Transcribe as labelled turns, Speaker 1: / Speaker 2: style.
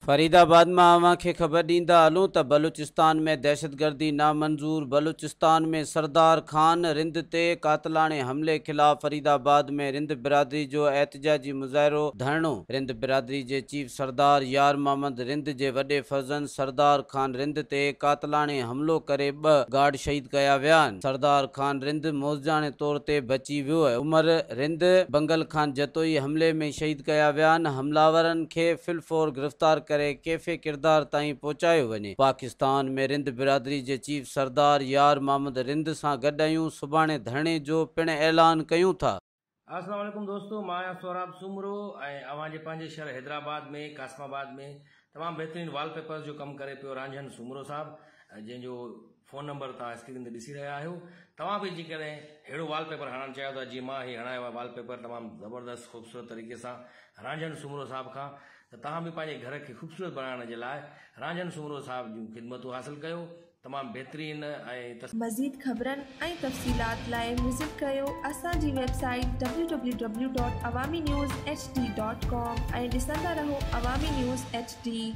Speaker 1: फरीदाबाद में अवां खे ख़बर ॾींदा हलूं त बलूचिस्तान में दहशतगर्दी नामंजूर। बलूचिस्तान में सरदार खान रिंद ते कातलाने हमले खिलाफ फरीदाबाद में रिंद बिरादरी जो एहतजाजी मुज़ाहिरो धरणो। रिंद बिरादरी जे चीफ सरदार यार मोहम्मद रिंद जे वॾे फर्जंद सरदार खान रिंद ते कातलाने हमलो करे 2 गार्ड शहीद कया विया आहिनि। सरदार खान रिंद मौज़ाने तौर ते बची वियो आहे। उमर रिंद बंगल खान जतोई हमले में शहीद कया विया आहिनि। हमलावरनि खे फिलफोर गिरफ़्तार करे कैफ़े किरदार ताईं पहुचायो वञे। पाकिस्तान में रिंद बिरादरी जे चीफ सरदार यार मोहम्मद रिंद सां गॾु आहियूं। सुभाणे धरणे जो पिण ऐलान कयूं था।
Speaker 2: अस्सलाम वालेकुम दोस्तों, मां सोहराब सुमरो ऐं अवां जे पंहिंजे शहर हैदराबाद में कासमाबाद में तमामु बहितरीन वॉलपेपर जो कमु करे पियो रांझन सुमरो साहब, जंहिंजो फ़ोन नंबर तव्हां स्क्रीन ते ॾिसी रहिया आहियो। तव्हां बि जेकॾहिं अहिड़ो वॉलपेपर हणणु चाहियो था जीअं मां हीअ हणायो आहे वॉलपेपर तमामु ज़बरदस्त ख़ूबसूरत तरीक़े सां रांझन सुमरो साहब खां, त तव्हां बि पंहिंजे घर खे ख़ूबसूरत बणाइण जे लाइ रांझन सुमरो साहब जूं ख़िदमतूं हासिलु कयो। तमामु बहितरीन ऐं
Speaker 3: मज़ीद ख़बरनि ऐं तफ़सीलात लाइ विज़िट कयो असांजी वेबसाइट www.awamiNewsHD.com ऐं ॾिसंदा रहो अवामी न्यूज़ HD।